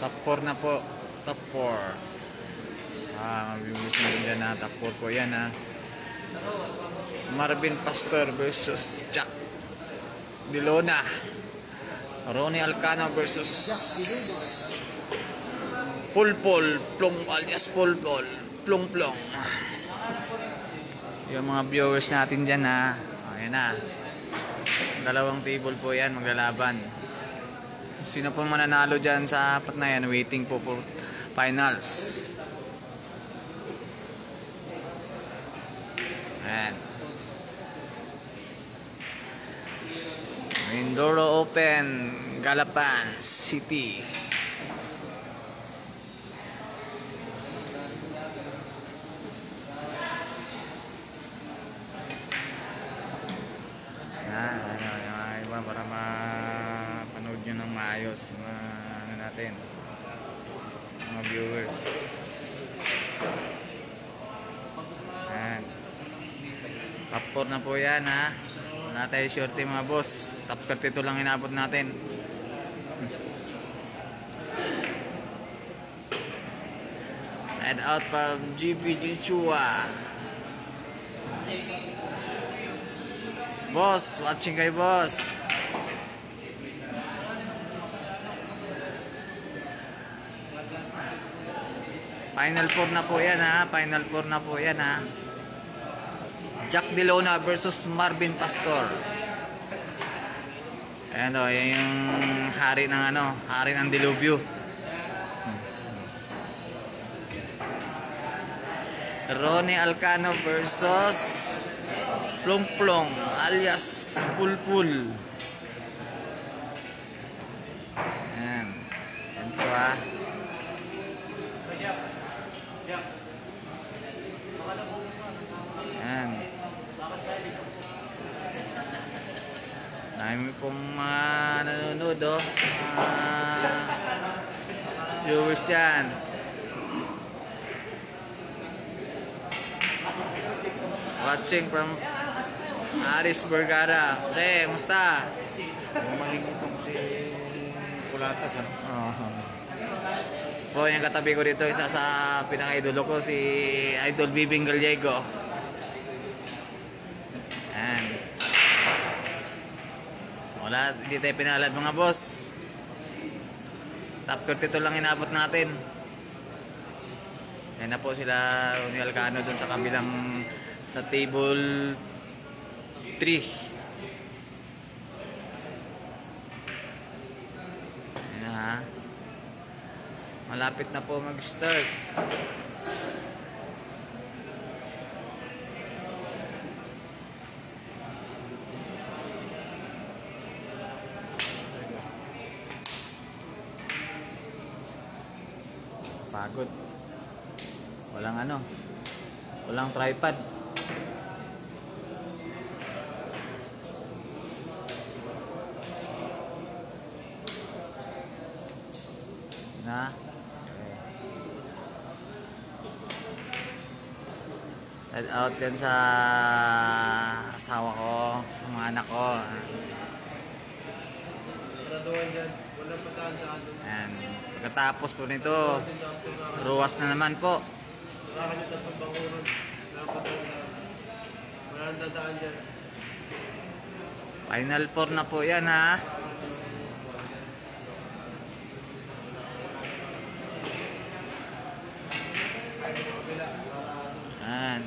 Top 4 na po. Top 4. Mabibilis na rin dyan na. Top 4 po yan ha. Marvin Pastor versus Jack Delona. Ronnie Alcano versus Pulpol Plong alias Pulpol Plong Plong. Yung mga viewers natin dyan ha. Ayan na. Dalawang table po yan maglalaban. Sino po mananalo dyan sa apat na yan? Waiting po for finals. Ayan. Mindoro Open, Galapan City. Para mapanood nyo ng maayos ano natin, mga viewers. Ayan. Top 4 na po yan ha. Wala tayo shorty mga boss. Top 32 lang inabot natin. Side out pa GB Chua. Boss, watching kay boss. Final 4 na po yan ha. Final 4 na po yan ha. Jack Delona versus Marvin Pastor. Ayan o, yan yung hari ng ano, hari ng Dilubyo. Ronnie Alcano versus Plong Plong alias Pulpul. Ayan. Ayan po ha. Ayan. Dami pong mga nanonood oh. Viewers yan. Watching from Aris Vergara. Pre, musta? Magiging si Pulatas ano? Po, yung katabi ko dito, isa sa pinaka-idolo ko, si Idol Bibing Gallego. Ayan. Wala, hindi tayo pinalad mga boss. Top 32 lang inabot natin. Ayan na po sila Ronnie Alcano dun sa kabilang sa table 3. Ayan na ha. Malapit na po mag-start. Pagod. Walang ano. Walang tripod. Na. Shout out yan sa asawa ko, sa mga anak ko. Graduan dyan. Walang patandaan doon. Ayan. Pagkatapos po nito, ruwas na naman po. Saka nyo tatlong bangunan. Walang patandaan. Walang dadaan dyan. Final 4 na po yan ha. Ayan.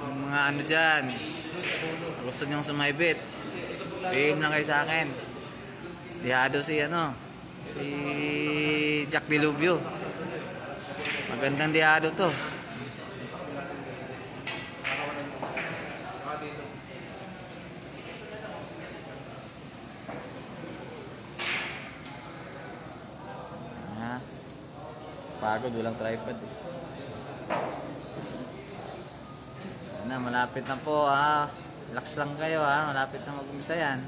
Yung mga ano dyan, gusto nyong sumaybit, PM lang kayo sa akin. Dihado si ano, si Jack Delubyo. Magandang dihado to. Pagod, walang tripod eh. Na, malapit na po ha. Relax lang kayo ha. Malapit na mag-umpisa yan.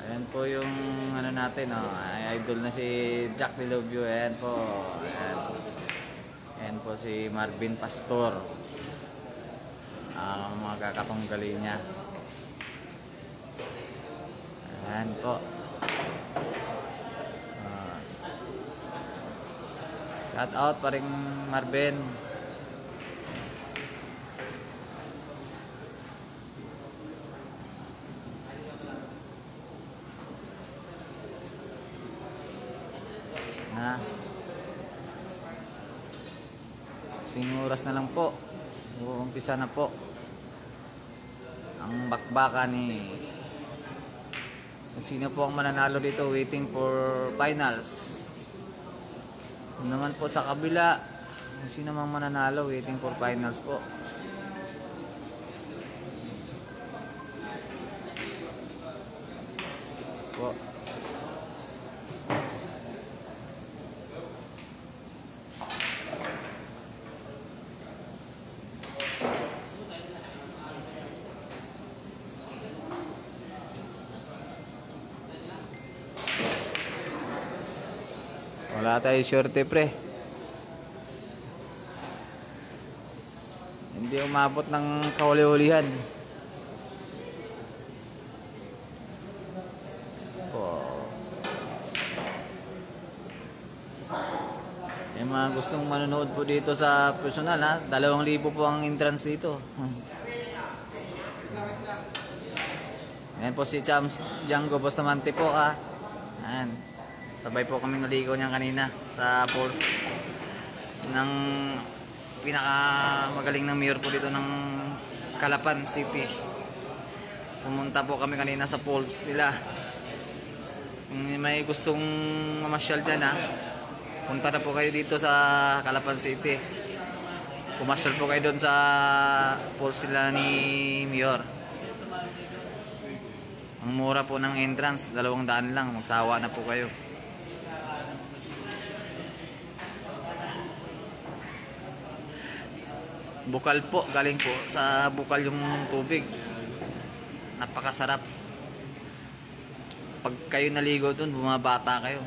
Ayan po yung ano natin, oh, ay idol na si Jack Delubio. Ayan po. Ayan po si Marvin Pastor. Ang mga kakatunggali niya. Ayan po. Shout out pa rin Marvin. Ting oras na lang po. Uumpisa na po ang bakbakan ni sino po ang mananalo dito, waiting for finals. Naman po sa kabila, sino mang mananalo, waiting for finals po. Wala tayo shorte pre. Hindi umabot ng kahuli-hulihan. Yung mga gustong manonood po dito sa personal, ha, 2,000 po ang entrance dito. Ayan po si Chams Django Bustamante po, ha. Ayan. Sabay po kami naligo niyan kanina sa falls ng pinakamagaling na mayor po dito ng Calapan City. Pumunta po kami kanina sa falls nila. Kung may gustong mamasyal dyan, ha, punta na po kayo dito sa Calapan City. Pumasyal po kayo doon sa falls nila ni Mayor. Ang mura po ng entrance, 200 lang. Magsawa na po kayo. Bukal po, galing po sa bukal yung tubig. Napakasarap. Pag kayo naligo dun, bumabata kayo.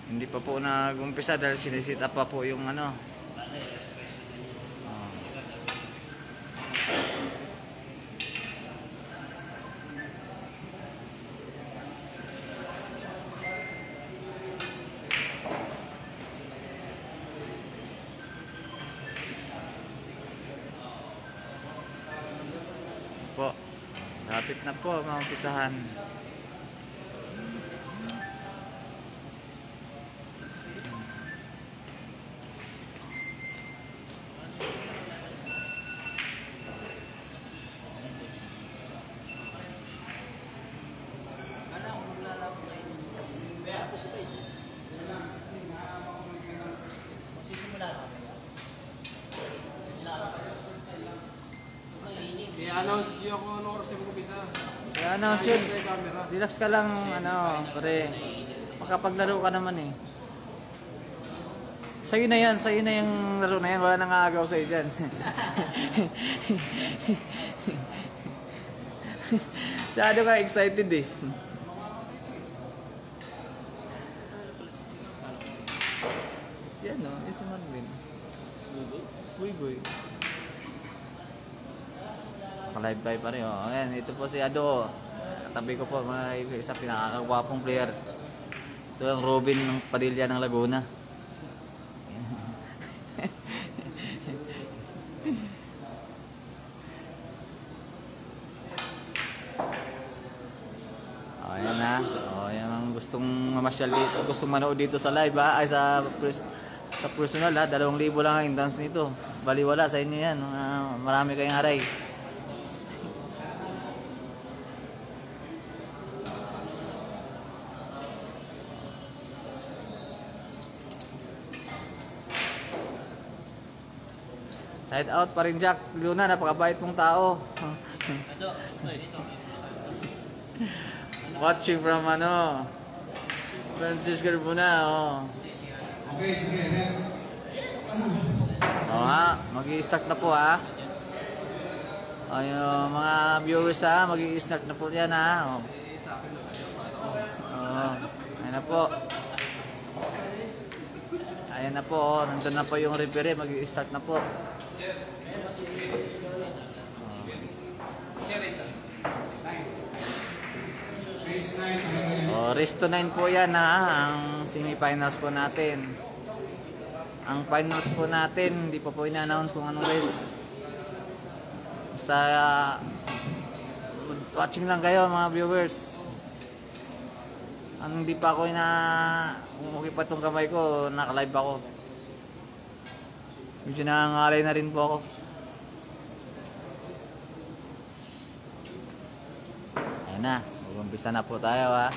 Hindi pa po nag-umpisa dahil sinisit up pa po yung ano. Po, lapit na po maumpisahan. I-announce niyo ako anong oras kayo mag-umpisa. Kaya ano, chill. Relax ka lang, ano, pare. Makapaglaro ka naman eh. Sa'yo na yan, sa'yo na yung laro na yan. Wala nang aagaw sa'yo dyan. Masyado ka excited eh. Yan no, si Marvin. Buy. Live tayo pa rin, oh. Ayan, ito po si Ado. Katabi ko po, mga isa pinakakagwapong player. Ito ang Robin ng Padilla ng Laguna. Oh, ayan na. Oh, ayan ang gustong mamasyal dito, gustong manood dito sa live, ha? Ay sa personal, ha? 2,000 lang ang entrance nito. Baliwala sa inyo yan. Marami kayong aray. Side out pa rin Jack Luna, napakabait mong tao. Watching from Francis Carbona, oh. Okay, sige, ref. O ha, mag-i-start na po ha. O yung mga viewers ha, mag-i-start na po yan ha. O. Ayan na po. Ayan na po, oh. Nandun na po yung referee, mag-i-start na po. Race 9, ano yan? O, race to 9 po yan ha, ang semifinals po natin. Ang finals po natin, hindi pa po ina-announce kung anong race. Sa watching lang kayo mga viewers. Ang hindi pa ako umuwi pa tong kamay ko, naka-live ako. Medyo nangangalay na rin po ako. Ayan na, mag-umpisa na po tayo ha.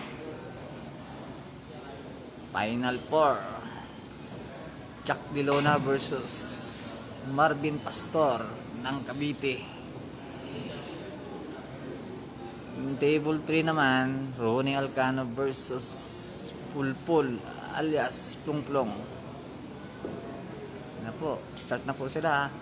Final 4. Jack De Luna versus Marvin Pastor ng Cavite. In table 3 naman, Ronnie Alcano versus Pulpul alias Plongplong. Na po, start na po sila.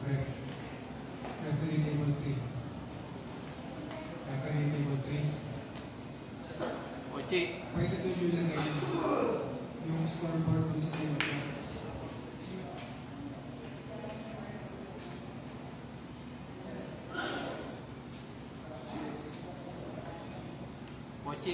Ref. Referee table 3. Referee table 3. Ochi. Pwede doon yung lagay yung scoreboard dun sa table 3. Ochi.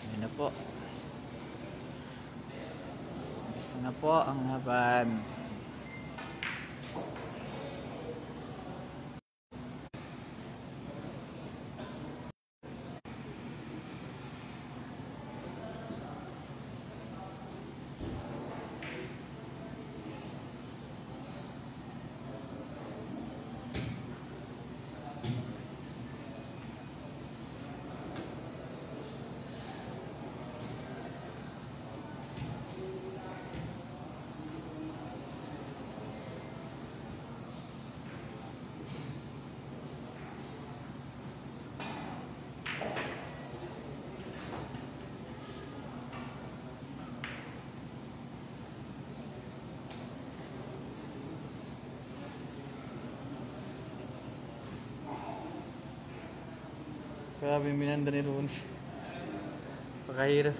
Ayan na po. Umpisa na po ang laban. Grabe yung minanda ni Ron. Pagkahirap.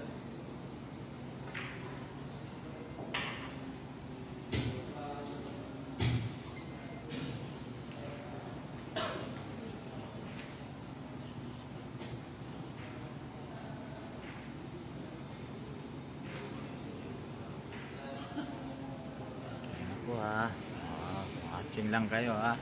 Ayan po ha. Watching lang kayo ha.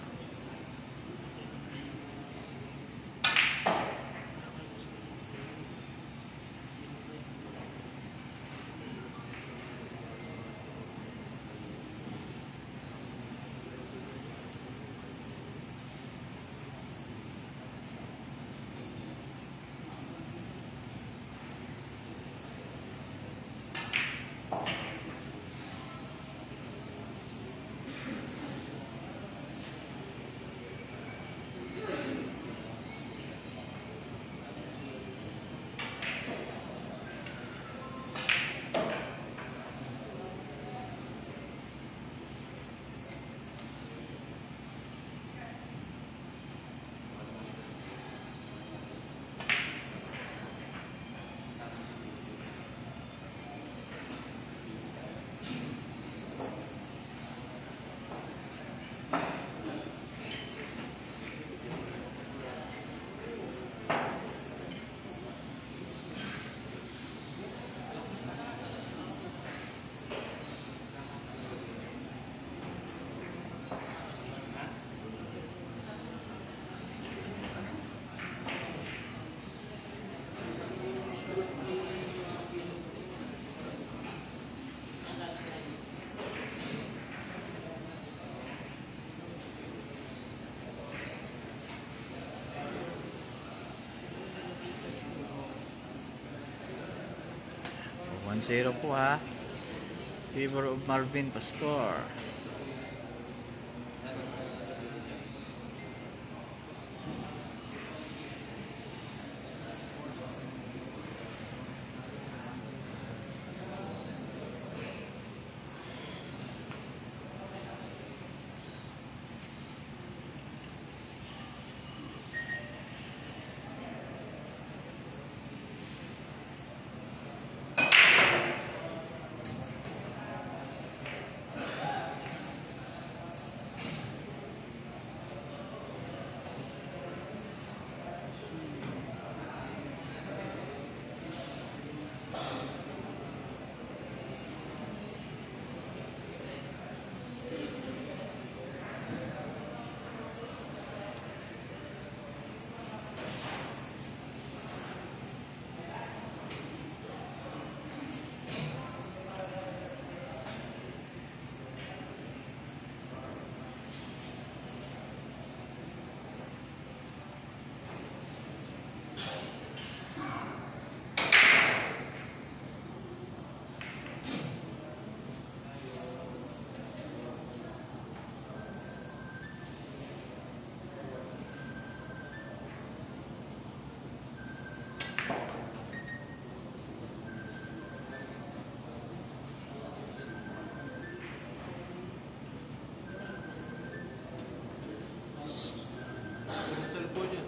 1-0 po ha. Favor of Marvin Pastor. Cellphone yun.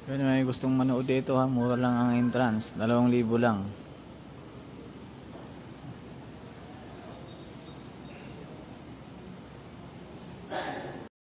Kung may gustong manood dito ha, mura lang ang entrance, 2,000 lang.